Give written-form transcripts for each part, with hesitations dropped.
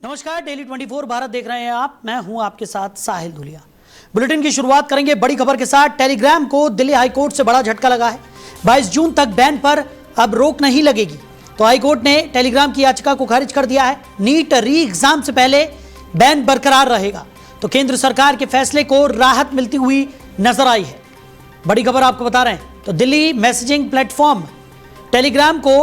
नमस्कार, डेली 24 भारत देख रहे हैं आप। मैं हूं आपके साथ साहिल धुलिया। बुलेटिन की शुरुआत करेंगे बड़ी खबर के साथ। टेलीग्राम को दिल्ली हाईकोर्ट से बड़ा झटका लगा है। 22 जून तक बैन पर अब रोक नहीं लगेगी। तो हाईकोर्ट ने टेलीग्राम की याचिका को खारिज कर दिया है। नीट री एग्जाम से पहले बैन बरकरार रहेगा। तो केंद्र सरकार के फैसले को राहत मिलती हुई नजर आई है। बड़ी खबर आपको बता रहे हैं। तो दिल्ली मैसेजिंग प्लेटफॉर्म टेलीग्राम को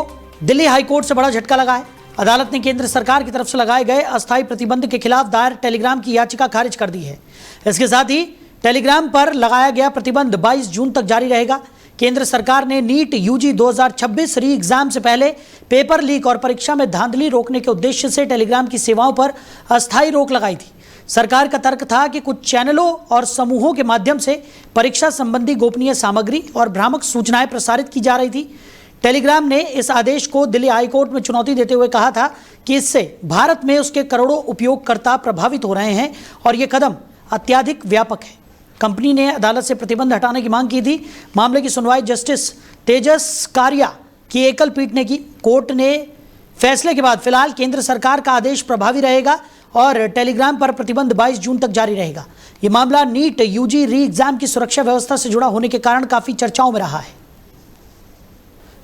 दिल्ली हाईकोर्ट से बड़ा झटका लगा है। अदालत ने केंद्र सरकार की तरफ से लगाए गए अस्थायी प्रतिबंध के खिलाफ दायर टेलीग्राम की याचिका खारिज कर दी है। इसके साथ ही टेलीग्राम पर लगाया गया प्रतिबंध 22 जून तक जारी रहेगा। केंद्र सरकार ने नीट यूजी 2026 री एग्जाम से पहले पेपर लीक और परीक्षा में धांधली रोकने के उद्देश्य से टेलीग्राम की सेवाओं पर अस्थायी रोक लगाई थी। सरकार का तर्क था कि कुछ चैनलों और समूहों के माध्यम से परीक्षा संबंधी गोपनीय सामग्री और भ्रामक सूचनाएं प्रसारित की जा रही थी। टेलीग्राम ने इस आदेश को दिल्ली हाईकोर्ट में चुनौती देते हुए कहा था कि इससे भारत में उसके करोड़ों उपयोगकर्ता प्रभावित हो रहे हैं और ये कदम अत्यधिक व्यापक है। कंपनी ने अदालत से प्रतिबंध हटाने की मांग की थी। मामले की सुनवाई जस्टिस तेजस कारिया की एकल पीठ ने की। कोर्ट ने फैसले के बाद फिलहाल केंद्र सरकार का आदेश प्रभावी रहेगा और टेलीग्राम पर प्रतिबंध 22 जून तक जारी रहेगा। ये मामला नीट यूजी री एग्जाम की सुरक्षा व्यवस्था से जुड़ा होने के कारण काफी चर्चाओं में रहा है।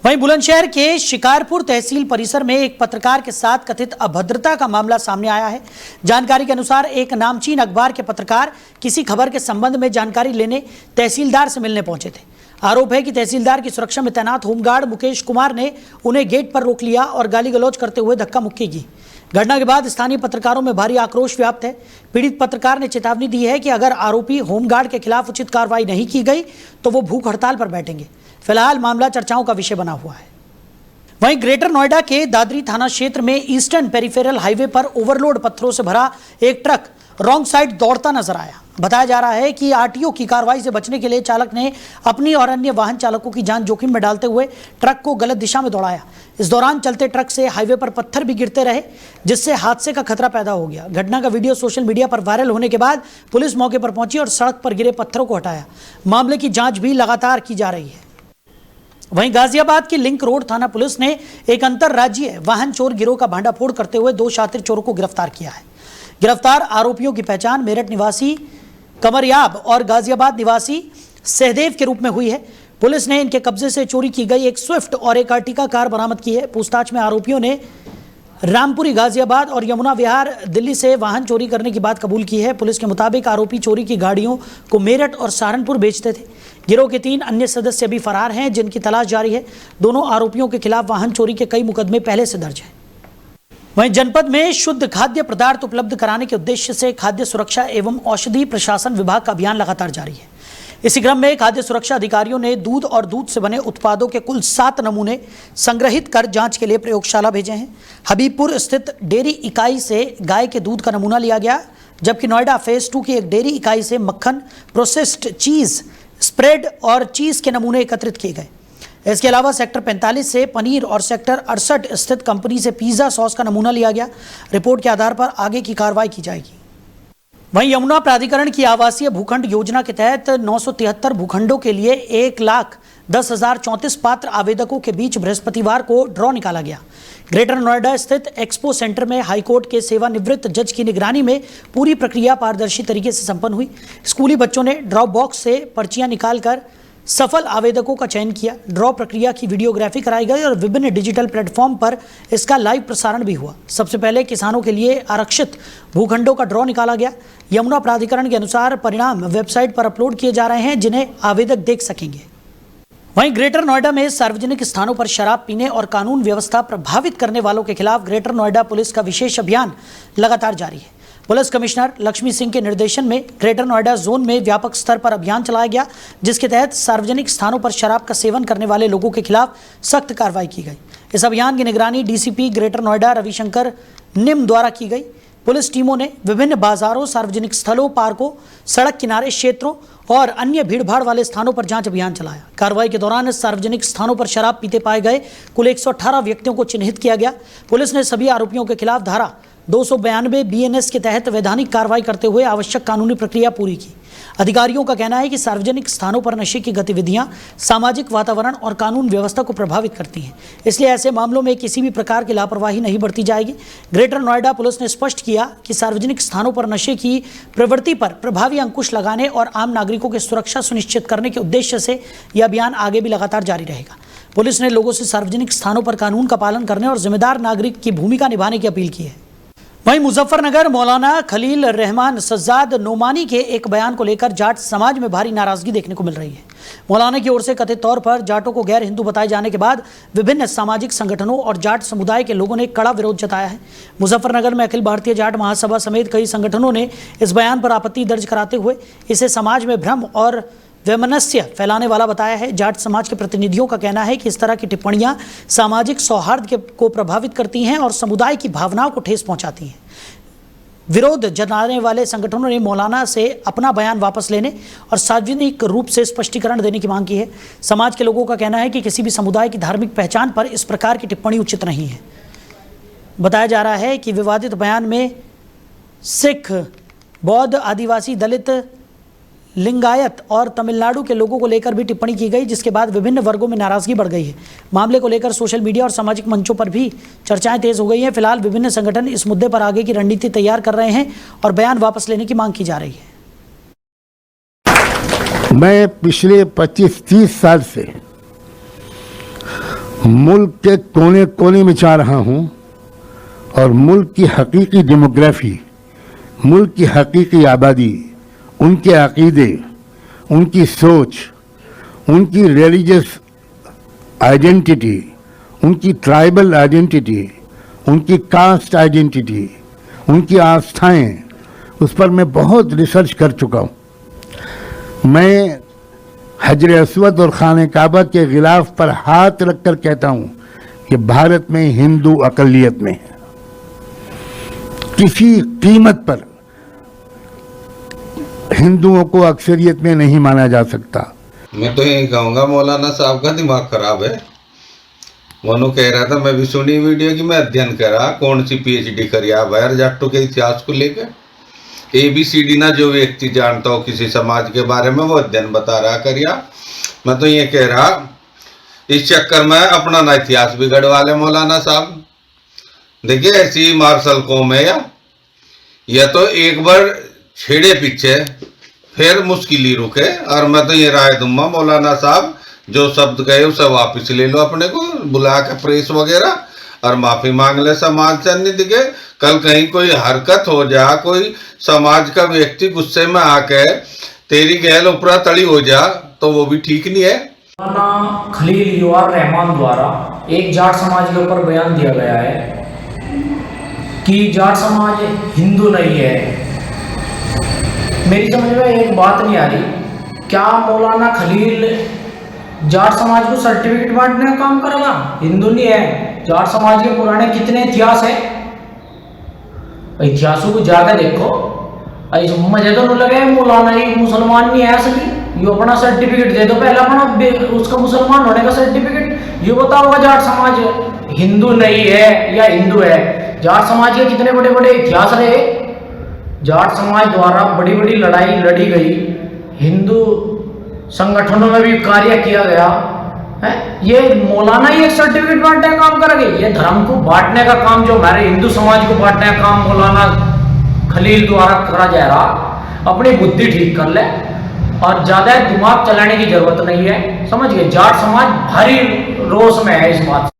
वहीं बुलंदशहर के शिकारपुर तहसील परिसर में एक पत्रकार के साथ कथित अभद्रता का मामला सामने आया है। जानकारी के अनुसार एक नामचीन अखबार के पत्रकार किसी खबर के संबंध में जानकारी लेने तहसीलदार से मिलने पहुंचे थे। आरोप है कि तहसीलदार की सुरक्षा में तैनात होमगार्ड मुकेश कुमार ने उन्हें गेट पर रोक लिया और गाली गलौज करते हुए धक्का मुक्की की। घटना के बाद स्थानीय पत्रकारों में भारी आक्रोश व्याप्त है। पीड़ित पत्रकार ने चेतावनी दी है कि अगर आरोपी होमगार्ड के खिलाफ उचित कार्रवाई नहीं की गई तो वो भूख हड़ताल पर बैठेंगे। फिलहाल मामला चर्चाओं का विषय बना हुआ है। वहीं ग्रेटर नोएडा के दादरी थाना क्षेत्र में ईस्टर्न पेरिफेरल हाईवे पर ओवरलोड पत्थरों से भरा एक ट्रक रॉन्ग साइड दौड़ता नजर आया। बताया जा रहा है कि आरटीओ की कार्रवाई से बचने के लिए चालक ने अपनी और अन्य वाहन चालकों की जान जोखिम में डालते हुए ट्रक को गलत दिशा में दौड़ाया। इस दौरान चलते ट्रक से हाईवे पर पत्थर भी गिरते रहे, जिससे हादसे का खतरा पैदा हो गया। घटना का वीडियो सोशल मीडिया पर वायरल होने के बाद पुलिस मौके पर पहुंची और सड़क पर गिरे पत्थरों को हटाया। मामले की जांच भी लगातार की जा रही है। वहीं गाजियाबाद की लिंक रोड थाना पुलिस ने एक अंतरराज्यीय वाहन चोर गिरोह का भांडाफोड़ करते हुए 2 शातिर चोरों को गिरफ्तार किया है। गिरफ्तार आरोपियों की पहचान मेरठ निवासी कमरयाब और गाजियाबाद निवासी सहदेव के रूप में हुई है। पुलिस ने इनके कब्जे से चोरी की गई एक स्विफ्ट और एक अर्टिगा कार बरामद की है। पूछताछ में आरोपियों ने रामपुरी गाजियाबाद और यमुना विहार दिल्ली से वाहन चोरी करने की बात कबूल की है। पुलिस के मुताबिक आरोपी चोरी की गाड़ियों को मेरठ और सहारनपुर बेचते थे। गिरोह के 3 अन्य सदस्य भी फरार हैं, जिनकी तलाश जारी है। दोनों आरोपियों के खिलाफ वाहन चोरी के कई मुकदमे पहले से दर्ज हैं। वहीं जनपद में शुद्ध खाद्य पदार्थ उपलब्ध कराने के उद्देश्य से खाद्य सुरक्षा एवं औषधि प्रशासन विभाग का अभियान लगातार जारी है। इसी क्रम में खाद्य सुरक्षा अधिकारियों ने दूध और दूध से बने उत्पादों के कुल 7 नमूने संग्रहित कर जांच के लिए प्रयोगशाला भेजे हैं। हबीबपुर स्थित डेयरी इकाई से गाय के दूध का नमूना लिया गया, जबकि नोएडा फेज 2 की एक डेयरी इकाई से मक्खन, प्रोसेस्ड चीज, स्प्रेड और चीज के नमूने एकत्रित किए गए। इसके अलावा सेक्टर 45 से पनीर और सेक्टर 68 स्थित कंपनी से पिज्जा सॉस का नमूना लिया गया। रिपोर्ट के आधार पर आगे की कार्रवाई की जाएगी। वहीं यमुना प्राधिकरण की आवासीय भूखंड योजना के तहत 973 भूखंडों के लिए 1,10,034 पात्र आवेदकों के बीच बृहस्पतिवार को ड्रॉ निकाला गया। ग्रेटर नोएडा स्थित एक्सपो सेंटर में हाईकोर्ट के सेवानिवृत्त जज की निगरानी में पूरी प्रक्रिया पारदर्शी तरीके से संपन्न हुई। स्कूली बच्चों ने ड्रॉप बॉक्स से पर्चियां निकालकर सफल आवेदकों का चयन किया। ड्रॉ प्रक्रिया की वीडियोग्राफी कराई गई और विभिन्न डिजिटल प्लेटफॉर्म पर इसका लाइव प्रसारण भी हुआ। सबसे पहले किसानों के लिए आरक्षित भूखंडों का ड्रॉ निकाला गया। यमुना प्राधिकरण के अनुसार परिणाम वेबसाइट पर अपलोड किए जा रहे हैं, जिन्हें आवेदक देख सकेंगे। वहीं ग्रेटर नोएडा में सार्वजनिक स्थानों पर शराब पीने और कानून व्यवस्था प्रभावित करने वालों के खिलाफ ग्रेटर नोएडा पुलिस का विशेष अभियान लगातार जारी है। पुलिस कमिश्नर लक्ष्मी सिंह के निर्देशन में ग्रेटर नोएडा जोन में व्यापक स्तर पर अभियान चलाया गया, जिसके तहत सार्वजनिक स्थानों पर शराब का सेवन करने वाले लोगों के खिलाफ सख्त कार्रवाई की गई। इस अभियान की निगरानी डीसीपी ग्रेटर नोएडा रविशंकर निम द्वारा की गई। पुलिस टीमों ने विभिन्न बाजारों, सार्वजनिक स्थलों, पार्कों, सड़क किनारे क्षेत्रों और अन्य भीड़भाड़ वाले स्थानों पर जांच अभियान चलाया। कार्रवाई के दौरान सार्वजनिक स्थानों पर शराब पीते पाए गए कुल 118 व्यक्तियों को चिन्हित किया गया। पुलिस ने सभी आरोपियों के खिलाफ धारा 292 BNS के तहत वैधानिक कार्रवाई करते हुए आवश्यक कानूनी प्रक्रिया पूरी की। अधिकारियों का कहना है कि सार्वजनिक स्थानों पर नशे की गतिविधियां सामाजिक वातावरण और कानून व्यवस्था को प्रभावित करती हैं, इसलिए ऐसे मामलों में किसी भी प्रकार की लापरवाही नहीं बरती जाएगी। ग्रेटर नोएडा पुलिस ने स्पष्ट किया कि सार्वजनिक स्थानों पर नशे की प्रवृत्ति पर प्रभावी अंकुश लगाने और आम नागरिकों की सुरक्षा सुनिश्चित करने के उद्देश्य से यह अभियान आगे भी लगातार जारी रहेगा। पुलिस ने लोगों से सार्वजनिक स्थानों पर कानून का पालन करने और जिम्मेदार नागरिक की भूमिका निभाने की अपील की है। वहीं मुजफ्फरनगर मौलाना खलील रहमान सज्जाद नोमानी के एक बयान को लेकर जाट समाज में भारी नाराजगी देखने को मिल रही है। मौलाना की ओर से कथित तौर पर जाटों को गैर हिंदू बताए जाने के बाद विभिन्न सामाजिक संगठनों और जाट समुदाय के लोगों ने कड़ा विरोध जताया है। मुजफ्फरनगर में अखिल भारतीय जाट महासभा समेत कई संगठनों ने इस बयान पर आपत्ति दर्ज कराते हुए इसे समाज में भ्रम और वैमनस्य फैलाने वाला बताया है। जाट समाज के प्रतिनिधियों का कहना है कि इस तरह की टिप्पणियां सामाजिक सौहार्द को प्रभावित करती हैं और समुदाय की भावनाओं को ठेस पहुंचाती हैं। विरोध जताने वाले संगठनों ने मौलाना से अपना बयान वापस लेने और सार्वजनिक रूप से स्पष्टीकरण देने की मांग की है। समाज के लोगों का कहना है कि किसी भी समुदाय की धार्मिक पहचान पर इस प्रकार की टिप्पणी उचित नहीं है। बताया जा रहा है कि विवादित बयान में सिख, बौद्ध, आदिवासी, दलित, लिंगायत और तमिलनाडु के लोगों को लेकर भी टिप्पणी की गई, जिसके बाद विभिन्न वर्गों में नाराजगी बढ़ गई है। मामले को लेकर सोशल मीडिया और सामाजिक मंचों पर भी चर्चाएं तेज हो गई हैं। फिलहाल विभिन्न संगठन इस मुद्दे पर आगे की रणनीति तैयार कर रहे हैं और बयान वापस लेने की मांग की जा रही है। मैं पिछले 25-30 साल से मुल्क के कोने कोने में जा रहा हूं और मुल्क की हकीकी डेमोग्राफी, मुल्क की हकीकी आबादी, उनके अकीदे, उनकी सोच, उनकी रिलीजियस आइडेंटिटी, उनकी ट्राइबल आइडेंटिटी, उनकी कास्ट आइडेंटिटी, उनकी आस्थाएं, उस पर मैं बहुत रिसर्च कर चुका हूँ। मैं हजर अस्वद और खाने काबा के गिलाफ पर हाथ रखकर कहता हूँ कि भारत में हिंदू अकलियत में है। किसी कीमत पर हिंदुओं को अक्सरियत में नहीं माना जा सकता। मैं तो यही कहूँगा मौलाना साहब का दिमाग खराब है। मोनू कह रहा था, मैं भी सुनी वीडियो कि मैं अध्ययन करा, कौन सी PhD करिया बैर जाटों के इतिहास को लेकर। ABCD ना जो व्यक्ति जानता हो किसी समाज के बारे में वो अध्ययन बता रहा करिया। मैं तो ये कह रहा इस चक्कर में अपना ना इतिहास बिगड़वा ले मौलाना साहब। देखिए ऐसी मार्शल कौम है या तो एक बार छेड़े पीछे फिर मुश्किल ही रुके। और मैं तो ये राय दूंगा मौलाना साहब, जो शब्द कहे उसे वापस ले लो, अपने को बुला के प्रेस वगैरह और माफी मांग ले समाज से। नहीं दिखे कल कहीं कोई हरकत हो जा, कोई समाज का व्यक्ति गुस्से में आके तेरी गैल ऊपरा तड़ी हो जा तो वो भी ठीक नहीं है। मौलाना खलील रहमान द्वारा एक जाट समाज के ऊपर बयान दिया गया है कि जाट समाज हिंदू नहीं है। मेरी समझ में एक बात नहीं आ रही, क्या मौलाना खलील जाट समाज को सर्टिफिकेट बांटने का काम करेगा? हिंदू नहीं है। जाट समाज के पुराने कितने इतिहास है, इतिहासों को जाकर देखो। मुझे तो नहीं लगे मौलाना ही मुसलमान नहीं है असली। ये अपना सर्टिफिकेट दे दो पहला, अपना उसका मुसलमान होने का सर्टिफिकेट। ये बताओगा जाट समाज हिंदू नहीं है या हिंदू है? जाट समाज के कितने बड़े बड़े इतिहास रहे। जाट समाज द्वारा बड़ी बड़ी लड़ाई लड़ी गई, हिंदू संगठनों में भी कार्य किया गया है। ये मौलाना ही एक सर्टिफिकेट बांटने का काम करेंगे? ये धर्म को बांटने का काम, जो हमारे हिंदू समाज को बांटने का काम मौलाना खलील द्वारा करा जा रहा। अपनी बुद्धि ठीक कर ले और ज्यादा दिमाग चलाने की जरूरत नहीं है। समझ गए? जाट समाज भारी रोष में है इस बात।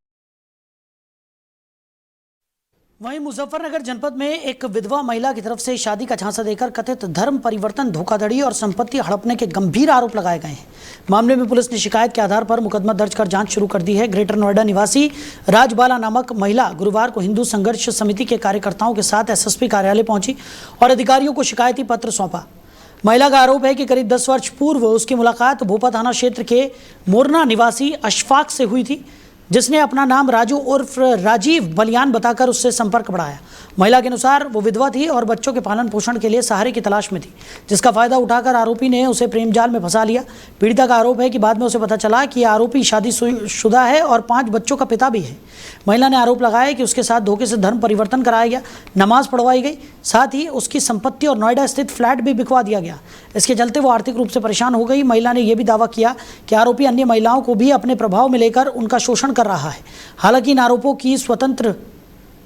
वहीं मुजफ्फरनगर जनपद में एक विधवा महिला की तरफ से शादी का झांसा देकर कथित धर्म परिवर्तन, धोखाधड़ी और संपत्ति हड़पने के गंभीर आरोप लगाए गए हैं। मामले में पुलिस ने शिकायत के आधार पर मुकदमा दर्ज कर जांच शुरू कर दी है। ग्रेटर नोएडा निवासी राजबाला नामक महिला गुरुवार को हिंदू संघर्ष समिति के कार्यकर्ताओं के साथ SSP कार्यालय पहुंची और अधिकारियों को शिकायती पत्र सौंपा। महिला का आरोप है कि करीब 10 वर्ष पूर्व उसकी मुलाकात भोपा थाना क्षेत्र के मोरना निवासी अशफाक से हुई थी। जिसने अपना नाम राजू उर्फ राजीव बलियान बताकर उससे संपर्क बढ़ाया। महिला के अनुसार वो विधवा थी और बच्चों के पालन पोषण के लिए सहारे की तलाश में थी, जिसका फायदा उठाकर आरोपी ने उसे प्रेम जाल में फंसा लिया। पीड़िता का आरोप है कि बाद में उसे पता चला कि आरोपी शादीशुदा है और 5 बच्चों का पिता भी है। महिला ने आरोप लगाया कि उसके साथ धोखे से धर्म परिवर्तन कराया गया, नमाज पढ़वाई गई, साथ ही उसकी संपत्ति और नोएडा स्थित फ्लैट भी बिकवा दिया गया। इसके चलते वो आर्थिक रूप से परेशान हो गई। महिला ने यह भी दावा किया कि आरोपी अन्य महिलाओं को भी अपने प्रभाव में लेकर उनका शोषण कर रहा है। हालांकि इन आरोपों की स्वतंत्र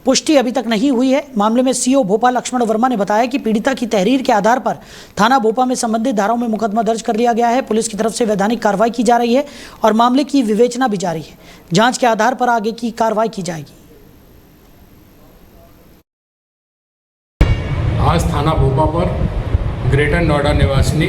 पुष्टि अभी तक नहीं हुई है। मामले में सीओ भोपाल लक्ष्मण वर्मा ने बताया कि पीड़िता की तहरीर के आधार पर थाना भोपाल में संबंधित धाराओं में मुकदमा दर्ज कर लिया गया है। पुलिस की तरफ से वैधानिक कार्रवाई की जा रही है और मामले की विवेचना भी जारी है। जांच के आधार पर आगे की कार्रवाई की जाएगी। आज थाना भोपाल पर ग्रेटर नोएडा निवासिनी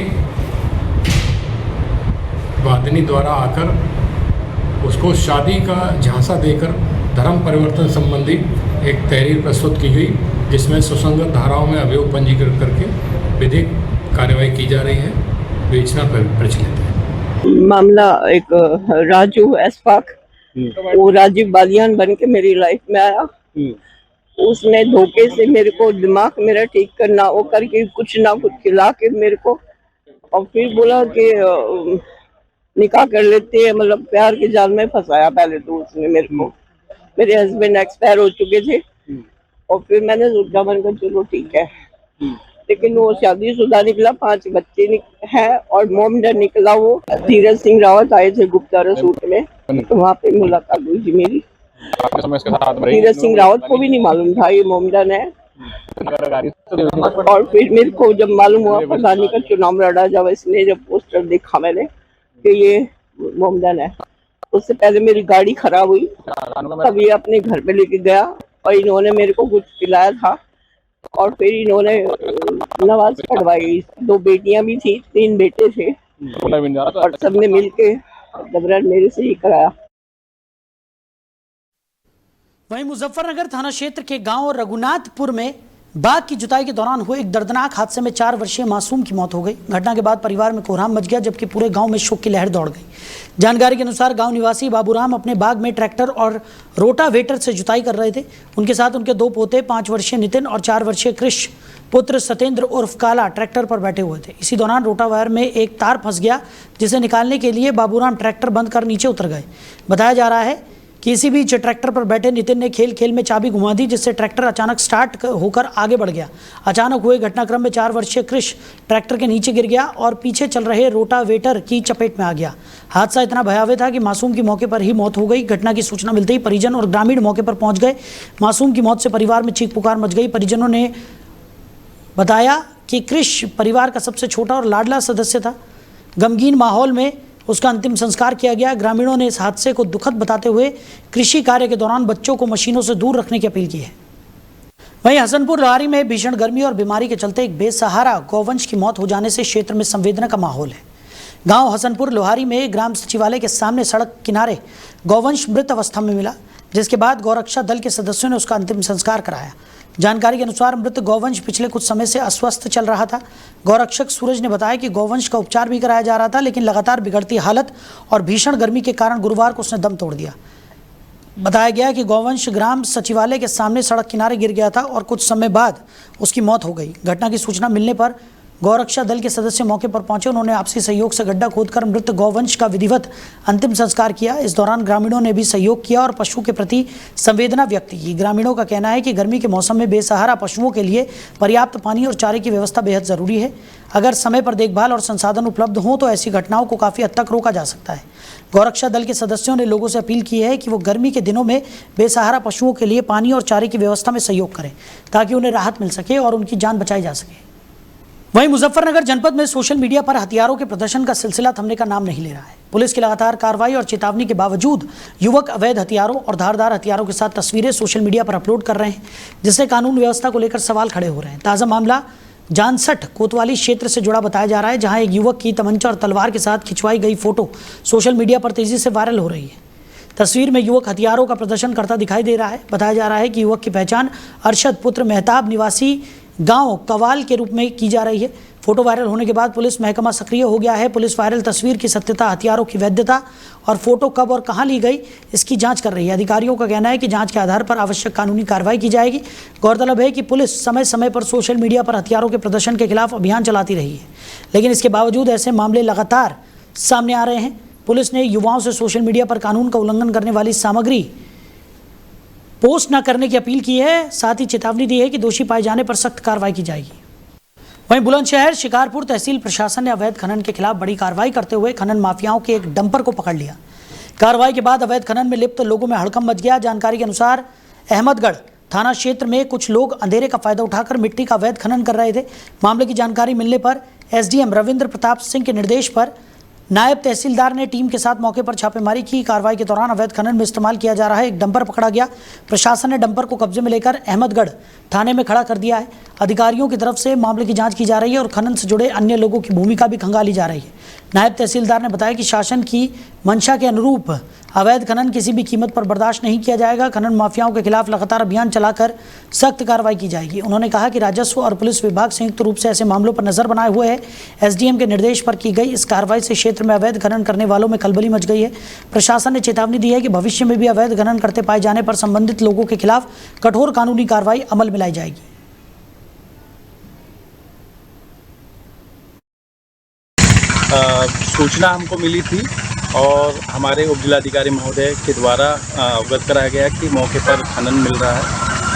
वादिनी द्वारा आकर उसको शादी का झांसा देकर धर्म परिवर्तन संबंधी एक तहरीर प्रस्तुत की गई, जिसमें सुसंगत धाराओं में अभियोग पंजीकृत करके विधिक कार्रवाई की जा रही है। विवेचना प्रचलित है। मामला एक राजू एसफाक, वो राजीव बालियान बन के मेरी लाइफ में आया। उसने धोखे से मेरे को दिमाग मेरा ठीक करना वो करके कुछ ना कुछ खिला के मेरे को, और फिर बोला कि निकाह कर लेते हैं, मतलब प्यार के जाल में फंसाया। पहले तो उसने मेरे को, मेरे हस्बैंड एक्सपायर हो चुके थे और फिर मैंने सोचा मैंने चलो ठीक है, लेकिन वो शादीशुदा निकला, 5 बच्चे हैं और मोम डर निकला। वो धीरज सिंह रावत आए थे गुप्ता रसूट में, तो वहाँ पे मुलाकात हुई थी मेरी। धीरज सिंह रावत को भी नहीं मालूम था ये मोमडन है। और फिर मेरे को जब मालूम हुआ प्रधानी का चुनाव लड़ा, जब इसने जब पोस्टर देखा मैंने कि ये मोमडन है, उससे पहले मेरी गाड़ी खराब हुई, तब ये अपने घर पे लेके गया और इन्होंने मेरे को कुछ पिलाया था और फिर इन्होंने नमाज पढ़वाई। 2 बेटियां भी थी, 3 बेटे थे और सबने मिलके जबरन मेरे से ही कराया। वहीं मुजफ्फरनगर थाना क्षेत्र के गांव रघुनाथपुर में बाग की जुताई के दौरान हुए एक दर्दनाक हादसे में 4 वर्षीय मासूम की मौत हो गई। घटना के बाद परिवार में कोहराम मच गया, जबकि पूरे गांव में शोक की लहर दौड़ गई। जानकारी के अनुसार गांव निवासी बाबूराम अपने बाग में ट्रैक्टर और रोटावेटर से जुताई कर रहे थे। उनके साथ उनके 2 पोते 5 वर्षीय नितिन और 4 वर्षीय कृष पुत्र सत्येंद्र उर्फ काला ट्रैक्टर पर बैठे हुए थे। इसी दौरान रोटावायर में एक तार फंस गया, जिसे निकालने के लिए बाबूराम ट्रैक्टर बंद कर नीचे उतर गए। बताया जा रहा है कि इसी बीच ट्रैक्टर पर बैठे नितिन ने खेल में चाबी घुमा दी, जिससे ट्रैक्टर अचानक स्टार्ट होकर आगे बढ़ गया। अचानक हुए घटनाक्रम में 4 वर्षीय कृष ट्रैक्टर के नीचे गिर गया और पीछे चल रहे रोटावेटर की चपेट में आ गया। हादसा इतना भयावह था कि मासूम की मौके पर ही मौत हो गई। घटना की सूचना मिलते ही परिजन और ग्रामीण मौके पर पहुंच गए। मासूम की मौत से परिवार में चीख पुकार मच गई। परिजनों ने बताया कि कृष परिवार का सबसे छोटा और लाडला सदस्य था। गमगीन माहौल में उसका अंतिम संस्कार किया गया। ग्रामीणों ने इस हादसे को दुखद बताते हुए कृषि कार्य के दौरान बच्चों को मशीनों से दूर रखने की अपील की है। वहीं हसनपुर लोहारी में भीषण गर्मी और बीमारी के चलते एक बेसहारा गौवंश की मौत हो जाने से क्षेत्र में संवेदना का माहौल है। गांव हसनपुर लोहारी में ग्राम सचिवालय के सामने सड़क किनारे गौवंश मृत अवस्था में मिला, जिसके बाद गौरक्षा दल के सदस्यों ने उसका अंतिम संस्कार कराया। जानकारी के अनुसार मृत गौवंश पिछले कुछ समय से अस्वस्थ चल रहा था। गौरक्षक सूरज ने बताया कि गौवंश का उपचार भी कराया जा रहा था, लेकिन लगातार बिगड़ती हालत और भीषण गर्मी के कारण गुरुवार को उसने दम तोड़ दिया। बताया गया कि गौवंश ग्राम सचिवालय के सामने सड़क किनारे गिर गया था और कुछ समय बाद उसकी मौत हो गई। घटना की सूचना मिलने पर गौरक्षा दल के सदस्य मौके पर पहुंचे। उन्होंने आपसी सहयोग से गड्ढा खोदकर मृत गौवंश का विधिवत अंतिम संस्कार किया। इस दौरान ग्रामीणों ने भी सहयोग किया और पशु के प्रति संवेदना व्यक्त की। ग्रामीणों का कहना है कि गर्मी के मौसम में बेसहारा पशुओं के लिए पर्याप्त पानी और चारे की व्यवस्था बेहद ज़रूरी है। अगर समय पर देखभाल और संसाधन उपलब्ध हों तो ऐसी घटनाओं को काफ़ी हद तक रोका जा सकता है। गौरक्षा दल के सदस्यों ने लोगों से अपील की है कि वो गर्मी के दिनों में बेसहारा पशुओं के लिए पानी और चारे की व्यवस्था में सहयोग करें, ताकि उन्हें राहत मिल सके और उनकी जान बचाई जा सके। वहीं मुजफ्फरनगर जनपद में सोशल मीडिया पर हथियारों के प्रदर्शन का सिलसिला थमने का नाम नहीं ले रहा है। पुलिस की लगातार कार्रवाई और चेतावनी के बावजूद युवक अवैध हथियारों और धारदार हथियारों के साथ तस्वीरें सोशल मीडिया पर अपलोड कर रहे हैं, जिससे कानून व्यवस्था को लेकर सवाल खड़े हो रहे हैं। ताज़ा मामला जानसठ कोतवाली क्षेत्र से जुड़ा बताया जा रहा है, जहां एक युवक की तमंचा और तलवार के साथ खिंचवाई गई फोटो सोशल मीडिया पर तेजी से वायरल हो रही है। तस्वीर में युवक हथियारों का प्रदर्शन करता दिखाई दे रहा है। बताया जा रहा है कि युवक की पहचान अरशद पुत्र मेहताब निवासी गांव कवाल के रूप में की जा रही है। फोटो वायरल होने के बाद पुलिस महकमा सक्रिय हो गया है। पुलिस वायरल तस्वीर की सत्यता, हथियारों की वैधता और फोटो कब और कहां ली गई इसकी जांच कर रही है। अधिकारियों का कहना है कि जांच के आधार पर आवश्यक कानूनी कार्रवाई की जाएगी। गौरतलब है कि पुलिस समय समय पर सोशल मीडिया पर हथियारों के प्रदर्शन के खिलाफ अभियान चलाती रही है, लेकिन इसके बावजूद ऐसे मामले लगातार सामने आ रहे हैं। पुलिस ने युवाओं से सोशल मीडिया पर कानून का उल्लंघन करने वाली सामग्री पोस्ट न करने की अपील की है। साथ ही चेतावनी दी है कि दोषी पाए जाने पर सख्त कार्रवाई की जाएगी। वहीं बुलंदशहर शिकारपुर तहसील प्रशासन ने अवैध खनन के खिलाफ बड़ी कार्रवाई करते हुए खनन माफियाओं के एक डंपर को पकड़ लिया। कार्रवाई के बाद अवैध खनन में लिप्त लोगों में हड़कंप मच गया। जानकारी के अनुसार अहमदगढ़ थाना क्षेत्र में कुछ लोग अंधेरे का फायदा उठाकर मिट्टी का अवैध खनन कर रहे थे। मामले की जानकारी मिलने पर एसडीएम रविंद्र प्रताप सिंह के निर्देश पर नायब तहसीलदार ने टीम के साथ मौके पर छापेमारी की। कार्रवाई के दौरान अवैध खनन में इस्तेमाल किया जा रहा है एक डंपर पकड़ा गया। प्रशासन ने डंपर को कब्जे में लेकर अहमदगढ़ थाने में खड़ा कर दिया है। अधिकारियों की तरफ से मामले की जांच की जा रही है और खनन से जुड़े अन्य लोगों की भूमिका भी खंगाली जा रही है। नायब तहसीलदार ने बताया कि शासन की मंशा के अनुरूप अवैध खनन किसी भी कीमत पर बर्दाश्त नहीं किया जाएगा। खनन माफियाओं के खिलाफ लगातार अभियान चलाकर सख्त कार्रवाई की जाएगी। उन्होंने कहा कि राजस्व और पुलिस विभाग संयुक्त रूप से ऐसे मामलों पर नजर बनाए हुए है। एसडीएम के निर्देश पर की गई इस कार्रवाई से क्षेत्र में अवैध खनन करने वालों में खलबली मच गई है। प्रशासन ने चेतावनी दी है कि भविष्य में भी अवैध खनन करते पाए जाने पर संबंधित लोगों के खिलाफ कठोर कानूनी कार्रवाई अमल में लाई जाएगी। सूचना हमको मिली थी और हमारे उप जिलाधिकारी महोदय के द्वारा अवगत कराया गया कि मौके पर खनन मिल रहा है,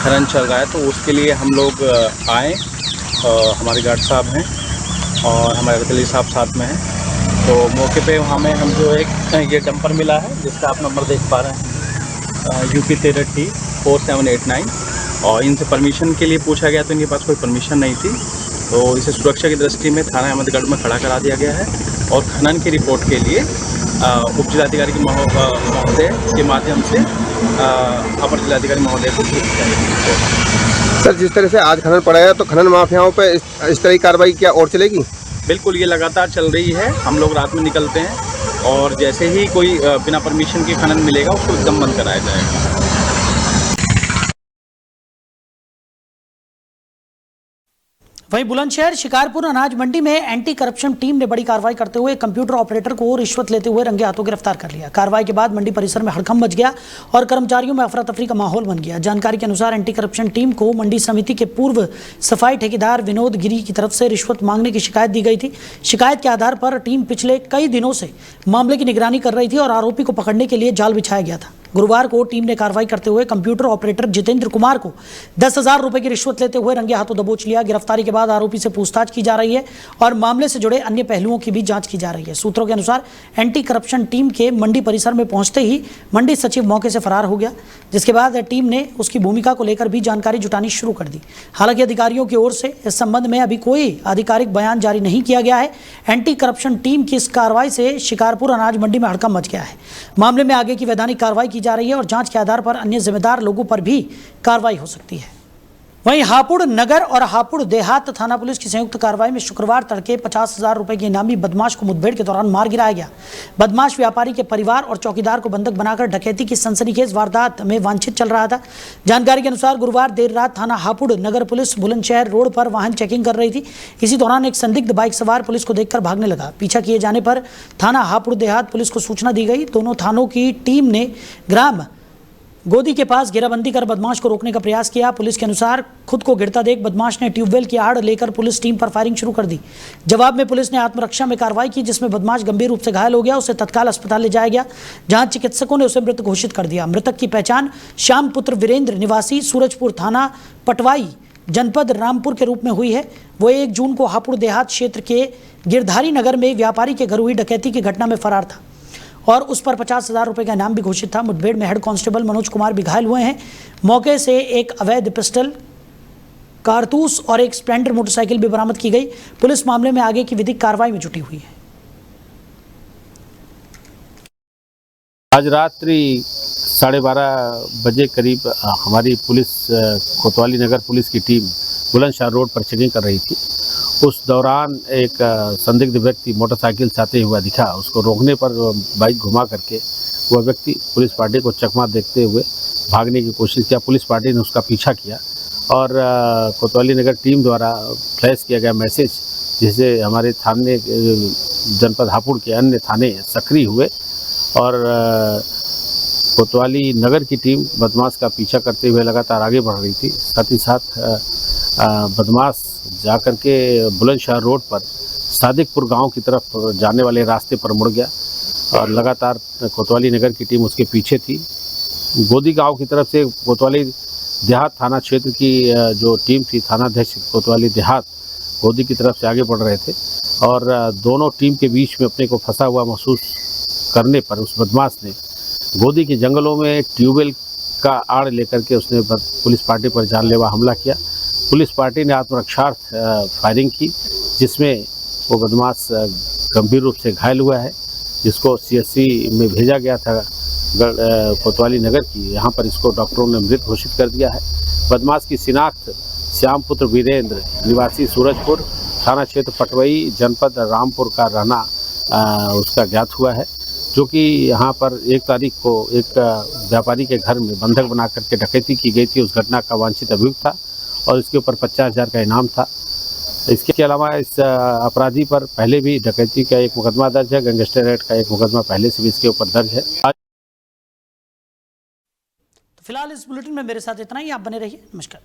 खनन चल रहा है। तो उसके लिए हम लोग आए, हमारे गार्ड साहब हैं और हमारे रतली साहब साथ में हैं। तो मौके पे हमें हम जो एक ये डंपर मिला है जिसका आप नंबर देख पा रहे हैं, UP 13T 4789, और इनसे परमिशन के लिए पूछा गया तो इनके पास कोई परमिशन नहीं थी। तो इसे सुरक्षा की दृष्टि में थाना अहमदगढ़ में खड़ा करा दिया गया है और खनन की रिपोर्ट के लिए उप जिलाधिकारी के महोदय के माध्यम से अपर जिलाधिकारी महोदय को भेज दिया गया। सर, जिस तरह से आज खनन पड़ा है तो खनन माफियाओं पे इस तरह की कार्रवाई क्या और चलेगी? बिल्कुल, ये लगातार चल रही है। हम लोग रात में निकलते हैं और जैसे ही कोई बिना परमिशन के खनन मिलेगा उसको एकदम बंद कराया जाएगा। वहीं बुलंदशहर शिकारपुर अनाज मंडी में एंटी करप्शन टीम ने बड़ी कार्रवाई करते हुए कंप्यूटर ऑपरेटर को रिश्वत लेते हुए रंगे हाथों गिरफ्तार कर लिया। कार्रवाई के बाद मंडी परिसर में हड़कंप मच गया और कर्मचारियों में अफरा तफरी का माहौल बन गया। जानकारी के अनुसार एंटी करप्शन टीम को मंडी समिति के पूर्व सफाई ठेकेदार विनोद गिरी की तरफ से रिश्वत मांगने की शिकायत दी गई थी। शिकायत के आधार पर टीम पिछले कई दिनों से मामले की निगरानी कर रही थी और आरोपी को पकड़ने के लिए जाल बिछाया गया था। गुरुवार को टीम ने कार्रवाई करते हुए कंप्यूटर ऑपरेटर जितेंद्र कुमार को 10,000 रुपए की रिश्वत लेते हुए रंगे हाथों दबोच लिया। गिरफ्तारी के बाद आरोपी से पूछताछ की जा रही है और मामले से जुड़े अन्य पहलुओं की भी जांच की जा रही है। सूत्रों के अनुसार एंटी करप्शन टीम के मंडी परिसर में पहुंचते ही मंडी सचिव मौके से फरार हो गया, जिसके बाद टीम ने उसकी भूमिका को लेकर भी जानकारी जुटानी शुरू कर दी। हालांकि अधिकारियों की ओर से इस संबंध में अभी कोई आधिकारिक बयान जारी नहीं किया गया है। एंटी करप्शन टीम की इस कार्रवाई से शिकारपुर अनाज मंडी में हड़कंप मच गया है। मामले में आगे की वैधानिक कार्रवाई की जा रही है और जांच के आधार पर अन्य जिम्मेदार लोगों पर भी कार्रवाई हो सकती है। वहीं हापुड़ नगर और हापुड़ देहात थाना पुलिस की संयुक्त कार्रवाई में शुक्रवार तड़के 50,000 रुपए के इनामी बदमाश को मुठभेड़ के दौरान मार गिराया गया। बदमाश व्यापारी के परिवार और चौकीदार को बंधक बनाकर डकैती की सनसनीखेज वारदात में वांछित चल रहा था। जानकारी के अनुसार गुरुवार देर रात थाना हापुड़ नगर पुलिस बुलंदशहर रोड पर वाहन चेकिंग कर रही थी। इसी दौरान एक संदिग्ध बाइक सवार पुलिस को देखकर भागने लगा। पीछा किए जाने पर थाना हापुड़ देहात पुलिस को सूचना दी गई। दोनों थानों की टीम ने ग्राम गोदी के पास घेराबंदी कर बदमाश को रोकने का प्रयास किया। पुलिस के अनुसार खुद को गिरता देख बदमाश ने ट्यूबवेल की आड़ लेकर पुलिस टीम पर फायरिंग शुरू कर दी। जवाब में पुलिस ने आत्मरक्षा में कार्रवाई की, जिसमें बदमाश गंभीर रूप से घायल हो गया। उसे तत्काल अस्पताल ले जाया गया, जहां चिकित्सकों ने उसे मृत घोषित कर दिया। मृतक की पहचान श्याम पुत्र वीरेंद्र निवासी सूरजपुर थाना पटवाई जनपद रामपुर के रूप में हुई है। वो 1 जून को हापुड़ देहात क्षेत्र के गिरधारी नगर में व्यापारी के घर हुई डकैती की घटना में फरार था और उस पर 50,000 रुपए का इनाम भी घोषित था। मुठभेड़ में हेड कांस्टेबल मनोज कुमार भी घायल हुए हैं। मौके से एक अवैध पिस्टल, कारतूस और एक स्प्लेंडर मोटरसाइकिल भी बरामद की गई। पुलिस मामले में आगे की विधिक कार्रवाई में जुटी हुई है। आज रात्रि 12:30 बजे करीब हमारी पुलिस कोतवाली नगर पुलिस की टीम बुलंदशहर रोड पर चेकिंग कर रही थी। उस दौरान एक संदिग्ध व्यक्ति मोटरसाइकिल से आते हुआ दिखा। उसको रोकने पर बाइक घुमा करके वह व्यक्ति पुलिस पार्टी को चकमा देखते हुए भागने की कोशिश किया। पुलिस पार्टी ने उसका पीछा किया और कोतवाली नगर टीम द्वारा फ्लैश किया गया मैसेज जिससे हमारे थाने जनपद हापुड़ के अन्य थाने सक्रिय हुए और कोतवाली नगर की टीम बदमाश का पीछा करते हुए लगातार आगे बढ़ रही थी। साथ ही साथ बदमाश जाकर के बुलंदशहर रोड पर सादिकपुर गांव की तरफ जाने वाले रास्ते पर मुड़ गया और लगातार कोतवाली नगर की टीम उसके पीछे थी। गोदी गांव की तरफ से कोतवाली देहात थाना क्षेत्र की जो टीम थी, थानाध्यक्ष कोतवाली देहात गोदी की तरफ से आगे बढ़ रहे थे और दोनों टीम के बीच में अपने को फंसा हुआ महसूस करने पर उस बदमाश ने गोदी के जंगलों में ट्यूबवेल का आड़ लेकर के उसने पुलिस पार्टी पर जानलेवा हमला किया। पुलिस पार्टी ने आत्मरक्षार्थ फायरिंग की, जिसमें वो बदमाश गंभीर रूप से घायल हुआ है, जिसको CSC में भेजा गया था कोतवाली नगर की। यहाँ पर इसको डॉक्टरों ने मृत घोषित कर दिया है। बदमाश की शिनाख्त श्यामपुत्र वीरेंद्र निवासी सूरजपुर, थाना क्षेत्र पटवई, जनपद रामपुर का रहना उसका ज्ञात हुआ है, जो कि यहाँ पर 1 तारीख को एक व्यापारी के घर में बंधक बना करके डकैती की गई थी। उस घटना का वांछित अभियुक्त था और इसके ऊपर 50,000 का इनाम था। इसके अलावा इस अपराधी पर पहले भी डकैती का एक मुकदमा दर्ज है, गैंगस्टर एक्ट का एक मुकदमा पहले से भी इसके ऊपर दर्ज है। तो फिलहाल इस बुलेटिन में मेरे साथ इतना ही। आप बने रहिए। नमस्कार।